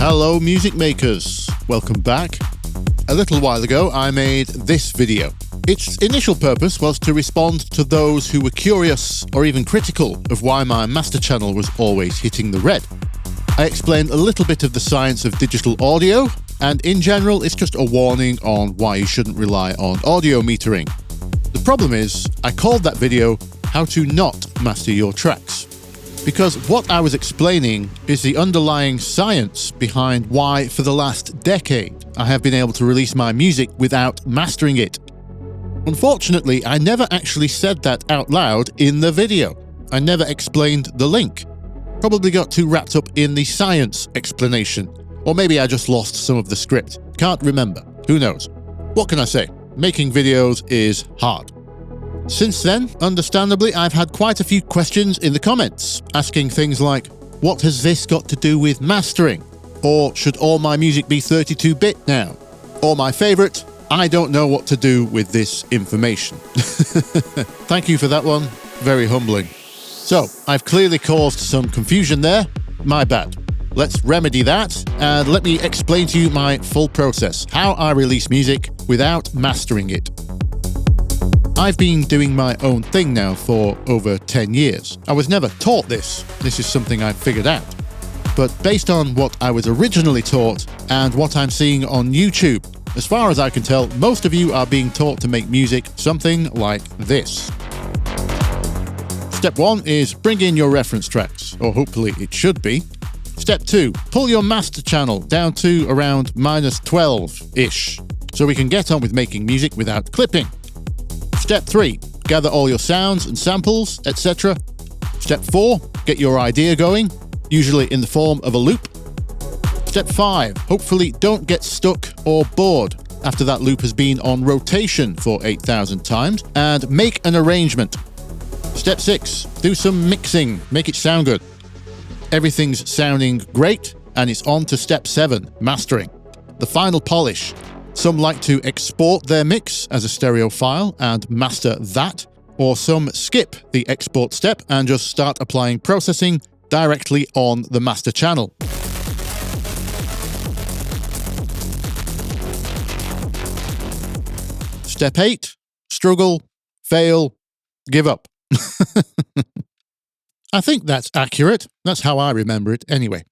Hello music makers, welcome back. A little while ago I made this video. Its initial purpose was to respond to those who were curious or even critical of why my master channel was always hitting the red. I explained a little bit of the science of digital audio, and in general it's just a warning on why you shouldn't rely on audio metering. The problem is, I called that video How to Not Master Your Tracks. Because what I was explaining is the underlying science behind why for the last decade I have been able to release my music without mastering it. Unfortunately, I never actually said that out loud in the video. I never explained the link. Probably got too wrapped up in the science explanation. Or maybe I just lost some of the script. Can't remember. Who knows? What can I say? Making videos is hard. Since then, understandably, I've had quite a few questions in the comments, asking things like, what has this got to do with mastering? Or should all my music be 32-bit now? Or my favourite, I don't know what to do with this information. Thank you for that one. Very humbling. So, I've clearly caused some confusion there. My bad. Let's remedy that, and let me explain to you my full process, how I release music without mastering it. I've been doing my own thing now for over 10 years. I was never taught this. This is something I figured out. But based on what I was originally taught and what I'm seeing on YouTube, as far as I can tell, most of you are being taught to make music something like this. Step 1 is bring in your reference tracks, or hopefully it should be. Step 2, pull your master channel down to around -12-ish, so we can get on with making music without clipping. Step 3, gather all your sounds and samples, etc. Step 4, get your idea going, usually in the form of a loop. Step 5, hopefully don't get stuck or bored after that loop has been on rotation for 8,000 times, and make an arrangement. Step 6, do some mixing, make it sound good. Everything's sounding great, and it's on to step 7, mastering. The final polish. Some like to export their mix as a stereo file and master that, or some skip the export step and just start applying processing directly on the master channel. Step 8, struggle, fail, give up. I think that's accurate. That's how I remember it anyway.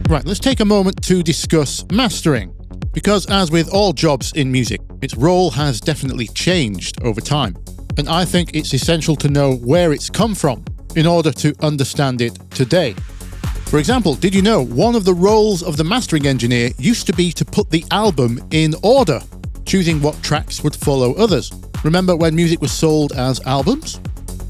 Right, let's take a moment to discuss mastering, because as with all jobs in music, its role has definitely changed over time, and I think it's essential to know where it's come from in order to understand it today. For example, did you know one of the roles of the mastering engineer used to be to put the album in order, choosing what tracks would follow others? Remember when music was sold as albums?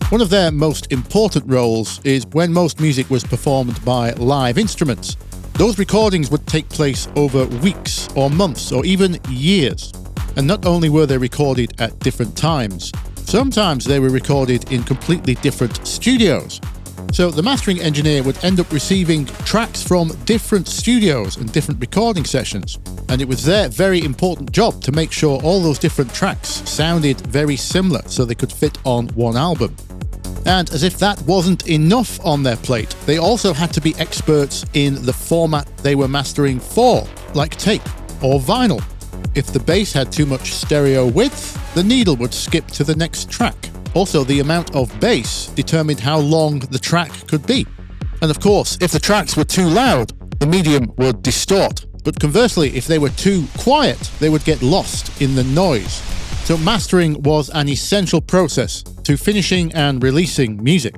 One of their most important roles is when most music was performed by live instruments. Those recordings would take place over weeks or months or even years. And not only were they recorded at different times, sometimes they were recorded in completely different studios. So the mastering engineer would end up receiving tracks from different studios and different recording sessions. And it was their very important job to make sure all those different tracks sounded very similar so they could fit on one album. And as if that wasn't enough on their plate, they also had to be experts in the format they were mastering for, like tape or vinyl. If the bass had too much stereo width, the needle would skip to the next track. Also, the amount of bass determined how long the track could be. And of course, if the tracks were too loud, the medium would distort. But conversely, if they were too quiet, they would get lost in the noise. So mastering was an essential process to finishing and releasing music.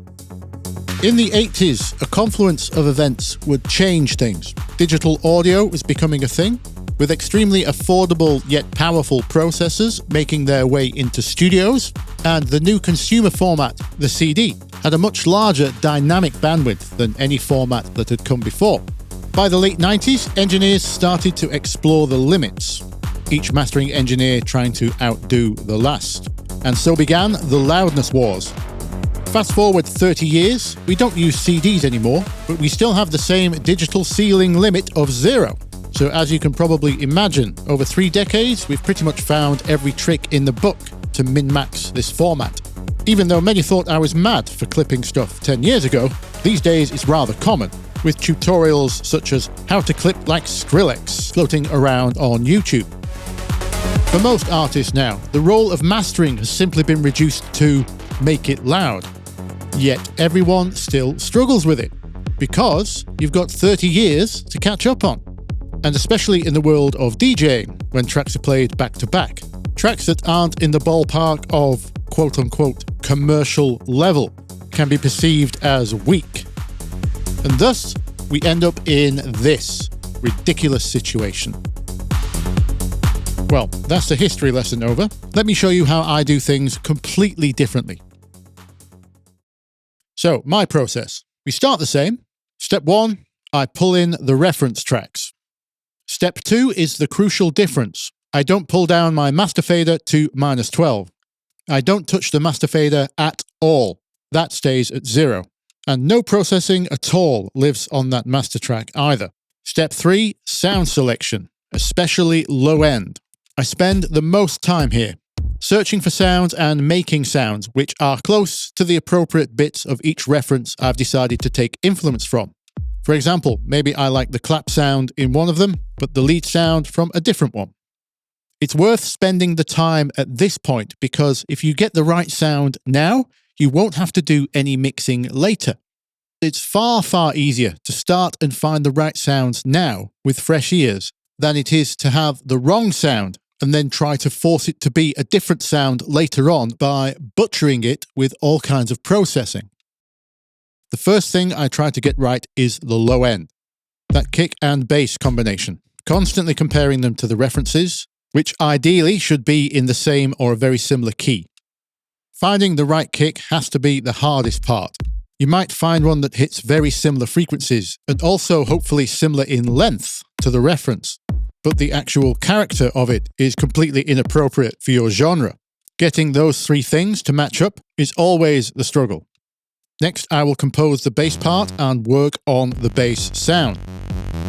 In the 80s, a confluence of events would change things. Digital audio was becoming a thing, with extremely affordable yet powerful processors making their way into studios, and the new consumer format, the CD, had a much larger dynamic bandwidth than any format that had come before. By the late 90s, engineers started to explore the limits, each mastering engineer trying to outdo the last. And so began the loudness wars. Fast forward 30 years, we don't use CDs anymore, but we still have the same digital ceiling limit of 0. So as you can probably imagine, over 3 decades, we've pretty much found every trick in the book to min-max this format. Even though many thought I was mad for clipping stuff 10 years ago, these days it's rather common. with tutorials such as how to clip like Skrillex floating around on YouTube. For most artists now, the role of mastering has simply been reduced to make it loud. Yet everyone still struggles with it, because you've got 30 years to catch up on. And especially in the world of DJing, when tracks are played back to back. Tracks that aren't in the ballpark of quote-unquote commercial level can be perceived as weak. And thus, we end up in this ridiculous situation. Well, that's the history lesson over. Let me show you how I do things completely differently. So, my process. We start the same. Step 1, I pull in the reference tracks. Step 2 is the crucial difference. I don't pull down my master fader to -12. I don't touch the master fader at all. That stays at 0. And no processing at all lives on that master track either. Step 3, sound selection, especially low end. I spend the most time here, searching for sounds and making sounds which are close to the appropriate bits of each reference I've decided to take influence from. For example, maybe I like the clap sound in one of them, but the lead sound from a different one. It's worth spending the time at this point because if you get the right sound now, you won't have to do any mixing later. It's far, far easier to start and find the right sounds now with fresh ears than it is to have the wrong sound and then try to force it to be a different sound later on by butchering it with all kinds of processing. The first thing I try to get right is the low end, that kick and bass combination, constantly comparing them to the references, which ideally should be in the same or a very similar key. Finding the right kick has to be the hardest part. You might find one that hits very similar frequencies and also hopefully similar in length to the reference, but the actual character of it is completely inappropriate for your genre. Getting those three things to match up is always the struggle. Next, I will compose the bass part and work on the bass sound.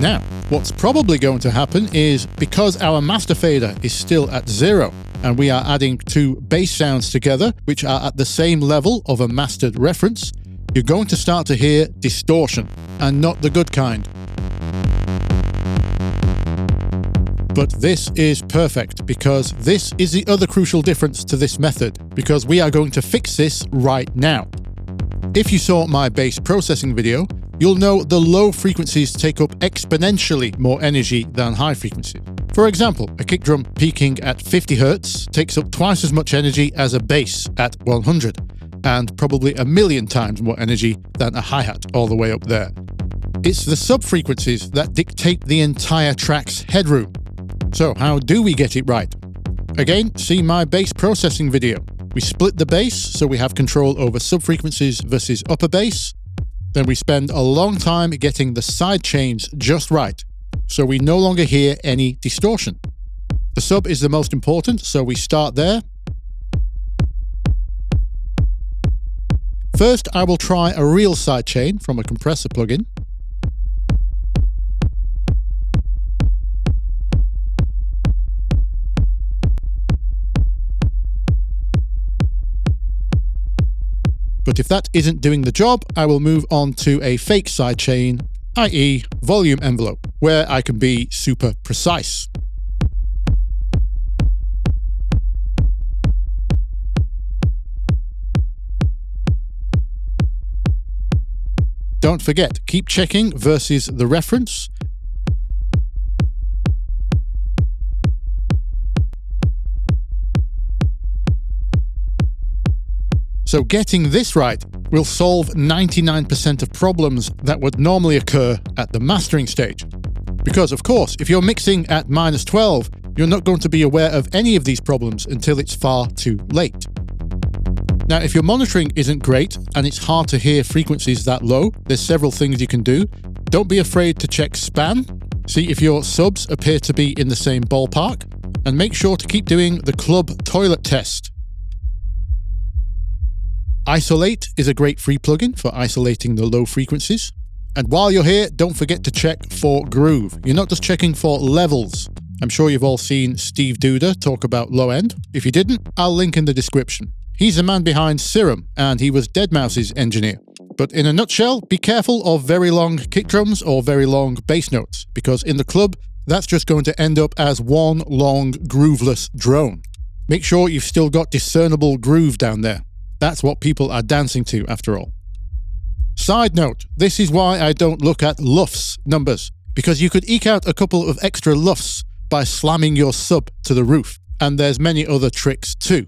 Now, what's probably going to happen is because our master fader is still at 0 and we are adding two bass sounds together which are at the same level of a mastered reference, you're going to start to hear distortion, and not the good kind. But this is perfect because this is the other crucial difference to this method, because we are going to fix this right now. If you saw my bass processing video, you'll know the low frequencies take up exponentially more energy than high frequencies. For example, a kick drum peaking at 50 Hz takes up twice as much energy as a bass at 100, and probably 1,000,000 times more energy than a hi-hat all the way up there. It's the sub-frequencies that dictate the entire track's headroom. So how do we get it right? Again, see my bass processing video. We split the bass so we have control over sub-frequencies versus upper bass. Then we spend a long time getting the side chains just right, so we no longer hear any distortion. The sub is the most important, so we start there. First, I will try a real sidechain from a compressor plugin. But if that isn't doing the job, I will move on to a fake sidechain, i.e. volume envelope, where I can be super precise. Don't forget, keep checking versus the reference. So getting this right will solve 99% of problems that would normally occur at the mastering stage. Because of course, if you're mixing at -12, you're not going to be aware of any of these problems until it's far too late. Now, if your monitoring isn't great and it's hard to hear frequencies that low, there's several things you can do. Don't be afraid to check span, see if your subs appear to be in the same ballpark, and make sure to keep doing the club toilet test. Isolate is a great free plugin for isolating the low frequencies. And while you're here, don't forget to check for groove. You're not just checking for levels. I'm sure you've all seen Steve Duda talk about low end. If you didn't, I'll link in the description. He's the man behind Serum, and he was deadmau5's engineer. But in a nutshell, be careful of very long kick drums or very long bass notes, because in the club, that's just going to end up as one long grooveless drone. Make sure you've still got discernible groove down there. That's what people are dancing to, after all. Side note, this is why I don't look at LUFS numbers, because you could eke out a couple of extra LUFS by slamming your sub to the roof, and there's many other tricks too.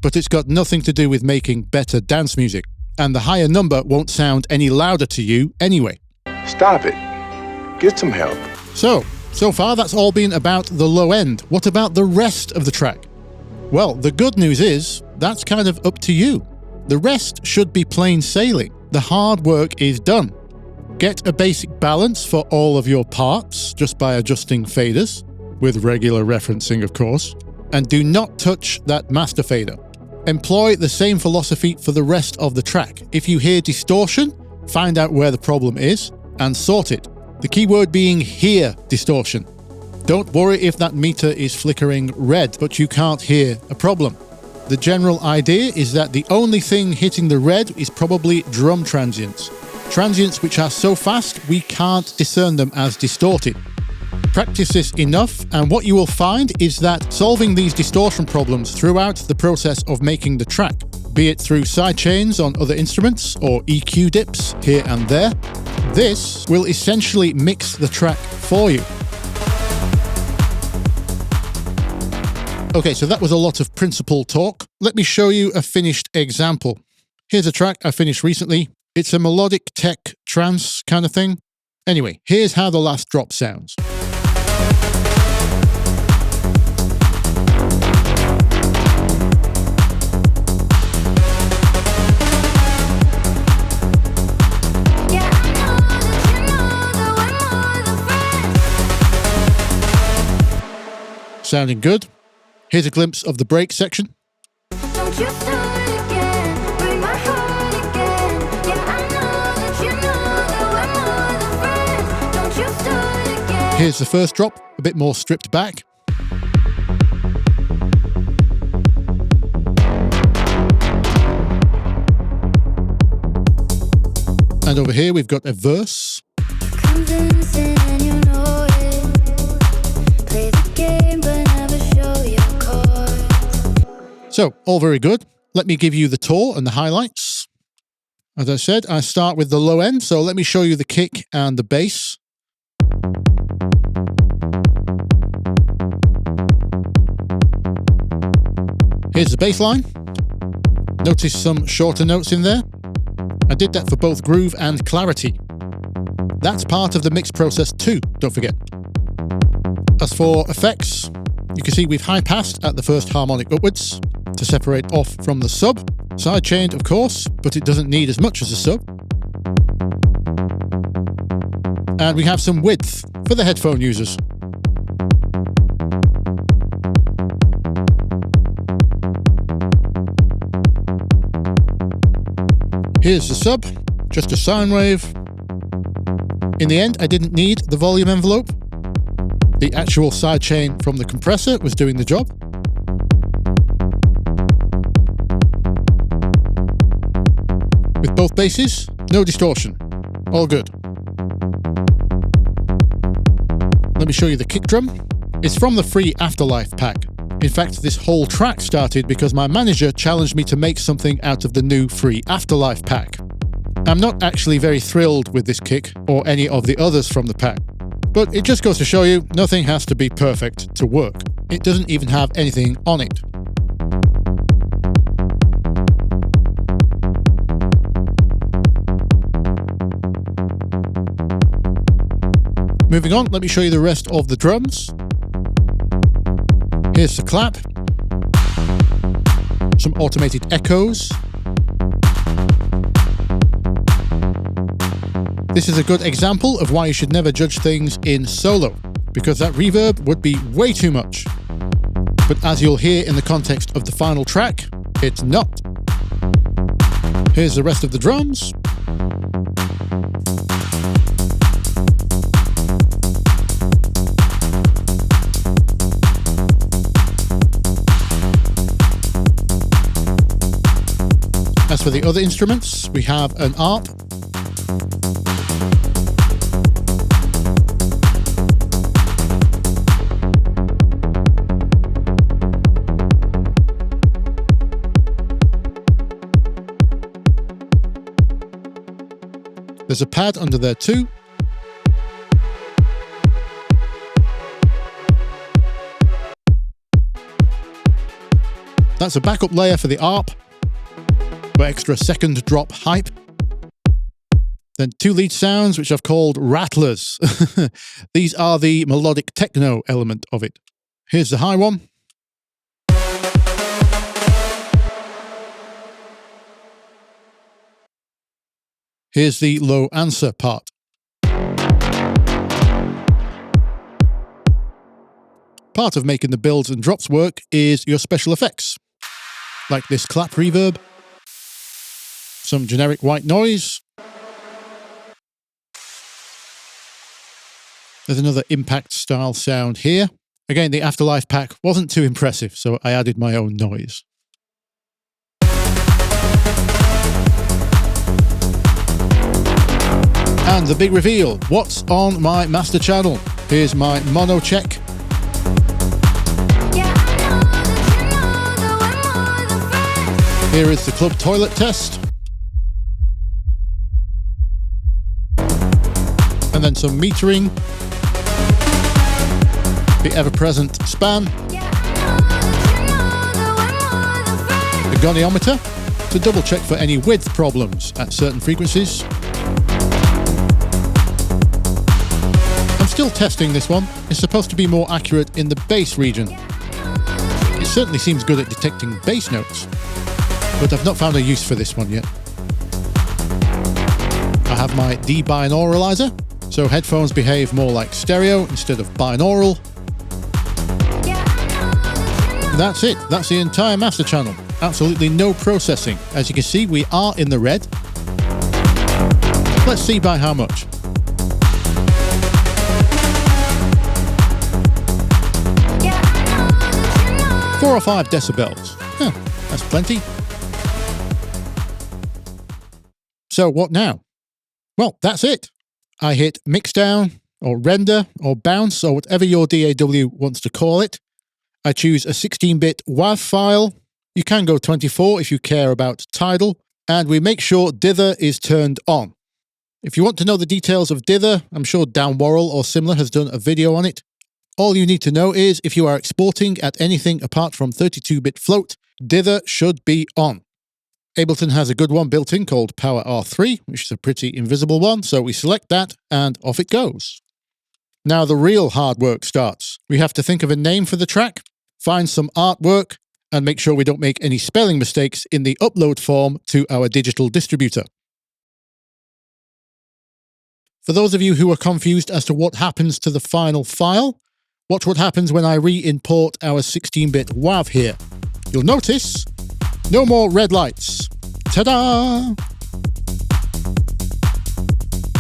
But it's got nothing to do with making better dance music, and the higher number won't sound any louder to you anyway. Stop it. Get some help. So far that's all been about the low end. What about the rest of the track? Well, the good news is, that's kind of up to you. The rest should be plain sailing. The hard work is done. Get a basic balance for all of your parts just by adjusting faders, with regular referencing of course, and do not touch that master fader. Employ the same philosophy for the rest of the track. If you hear distortion, find out where the problem is and sort it. The key word being hear distortion. Don't worry if that meter is flickering red, but you can't hear a problem. The general idea is that the only thing hitting the red is probably drum transients. Transients which are so fast we can't discern them as distorted. Practice this enough and what you will find is that solving these distortion problems throughout the process of making the track, be it through sidechains on other instruments or EQ dips here and there, this will essentially mix the track for you. Okay, so that was a lot of principle talk. Let me show you a finished example. Here's a track I finished recently. It's a melodic tech trance kind of thing. Anyway, here's how the last drop sounds. Sounding good. Here's a glimpse of the break section. Don't you start again, break my heart again. Yeah, I know that you know that we're more than friends. Don't you start again. Here's the first drop, a bit more stripped back. And over here we've got a verse. Convincing and you know it. Play the game but never show your cards. So, all very good. Let me give you the tour and the highlights. As I said, I start with the low end, so let me show you the kick and the bass. Here's the bass line. Notice some shorter notes in there. I did that for both groove and clarity. That's part of the mix process too, don't forget. As for effects, you can see we've high-passed at the first harmonic upwards to separate off from the sub. Sidechained, of course, but it doesn't need as much as a sub. And we have some width for the headphone users. Here's the sub, just a sine wave. In the end, I didn't need the volume envelope. The actual sidechain from the compressor was doing the job. With both basses, no distortion. All good. Let me show you the kick drum. It's from the free Afterlife pack. In fact, this whole track started because my manager challenged me to make something out of the new free Afterlife pack. I'm not actually very thrilled with this kick or any of the others from the pack, but it just goes to show you nothing has to be perfect to work. It doesn't even have anything on it. Moving on, let me show you the rest of the drums. Here's the clap. Some automated echoes. This is a good example of why you should never judge things in solo, because that reverb would be way too much. But as you'll hear in the context of the final track, it's not. Here's the rest of the drums. As for the other instruments, we have an ARP There's a pad under there too. That's a backup layer for the ARP, for extra second drop hype. Then 2 lead sounds, which I've called rattlers. These are the melodic techno element of it. Here's the high one. Here's the low answer part. Part of making the builds and drops work is your special effects, like this clap reverb, some generic white noise. There's another impact style sound here. Again, the Afterlife pack wasn't too impressive, so I added my own noise. And the big reveal, what's on my master channel? Here's my mono check. Here is the club toilet test. And then some metering. The ever-present span. The goniometer to double check for any width problems at certain frequencies. I'm still testing this one. It's supposed to be more accurate in the bass region. It certainly seems good at detecting bass notes, but I've not found a use for this one yet. I have my debinauralizer, so headphones behave more like stereo instead of binaural. That's it. That's the entire master channel. Absolutely no processing. As you can see, we are in the red. Let's see by how much. 4 or 5 decibels. Huh, that's plenty. So what now? Well, that's it. I hit mixdown or render or bounce or whatever your DAW wants to call it. I choose a 16-bit WAV file. You can go 24 if you care about tidal. And we make sure dither is turned on. If you want to know the details of dither, I'm sure Dan Worrell or similar has done a video on it. All you need to know is if you are exporting at anything apart from 32-bit float, dither should be on. Ableton has a good one built in called Power R3, which is a pretty invisible one, so we select that and off it goes. Now the real hard work starts. We have to think of a name for the track, find some artwork, and make sure we don't make any spelling mistakes in the upload form to our digital distributor. For those of you who are confused as to what happens to the final file, watch what happens when I re-import our 16-bit WAV here. You'll notice no more red lights. Ta-da!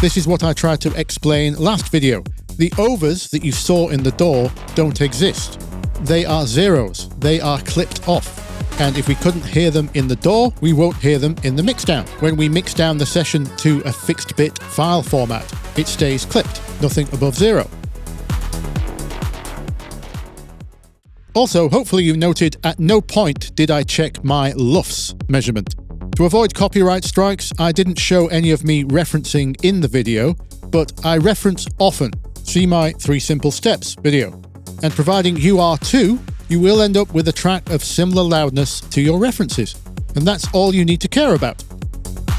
This is what I tried to explain last video. The overs that you saw in the DAW don't exist. They are zeros. They are clipped off. And if we couldn't hear them in the DAW, we won't hear them in the mixdown. When we mix down the session to a fixed bit file format, it stays clipped, nothing above 0. Also, hopefully you noted at no point did I check my LUFS measurement. To avoid copyright strikes, I didn't show any of me referencing in the video, but I reference often. See my 3 simple steps video. And providing you are too, you will end up with a track of similar loudness to your references. And that's all you need to care about.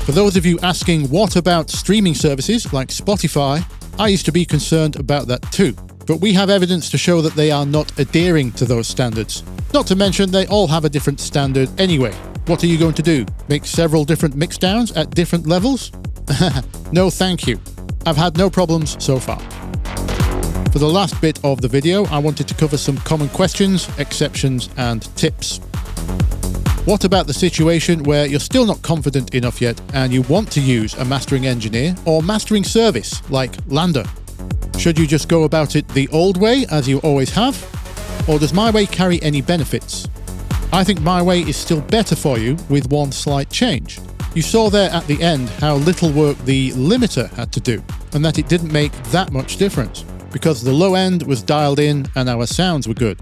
For those of you asking what about streaming services like Spotify, I used to be concerned about that too. But we have evidence to show that they are not adhering to those standards. Not to mention they all have a different standard anyway. What are you going to do? Make several different mixdowns at different levels? No thank you. I've had no problems so far. For the last bit of the video, I wanted to cover some common questions, exceptions, and tips. What about the situation where you're still not confident enough yet and you want to use a mastering engineer or mastering service like Lander? Should you just go about it the old way as you always have? Or does my way carry any benefits? I think my way is still better for you with one slight change. You saw there at the end how little work the limiter had to do, and that it didn't make that much difference, because the low end was dialed in and our sounds were good.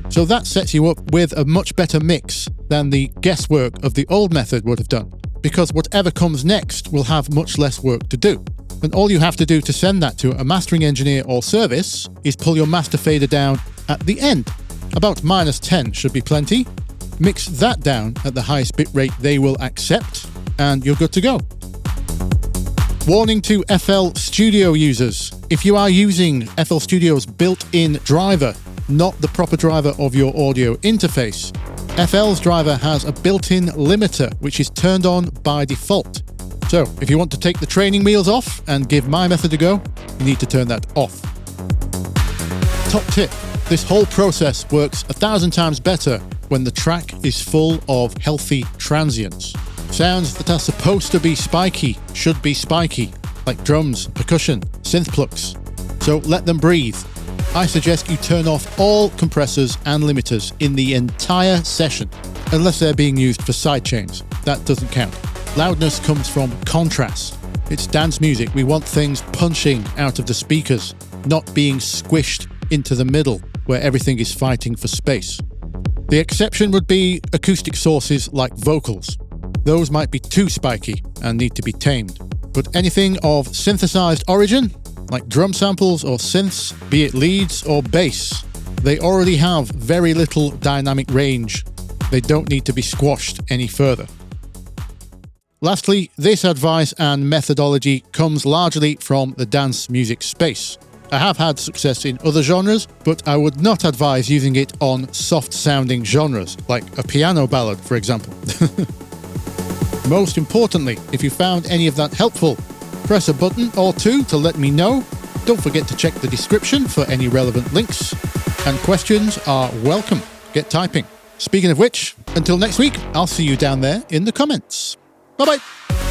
So that sets you up with a much better mix than the guesswork of the old method would have done. because whatever comes next will have much less work to do. And all you have to do to send that to a mastering engineer or service is pull your master fader down at the end. About -10 should be plenty. Mix that down at the highest bitrate they will accept, and you're good to go. Warning to FL Studio users. If you are using FL Studio's built-in driver, not the proper driver of your audio interface, FL's driver has a built-in limiter which is turned on by default. So if you want to take the training wheels off and give my method a go, you need to turn that off. Top tip, this whole process works 1,000 times better when the track is full of healthy transients. Sounds that are supposed to be spiky should be spiky, like drums, percussion, synth plucks. So let them breathe. I suggest you turn off all compressors and limiters in the entire session, unless they're being used for sidechains. That doesn't count. Loudness comes from contrast. It's dance music. We want things punching out of the speakers, not being squished into the middle where everything is fighting for space. The exception would be acoustic sources like vocals. Those might be too spiky and need to be tamed. But anything of synthesized origin, like drum samples or synths, be it leads or bass, they already have very little dynamic range. They don't need to be squashed any further. Lastly, this advice and methodology comes largely from the dance music space. I have had success in other genres, but I would not advise using it on soft-sounding genres, like a piano ballad, for example. Most importantly, if you found any of that helpful, press a button or two to let me know. Don't forget to check the description for any relevant links. And questions are welcome. Get typing. Speaking of which, until next week, I'll see you down there in the comments. Bye-bye.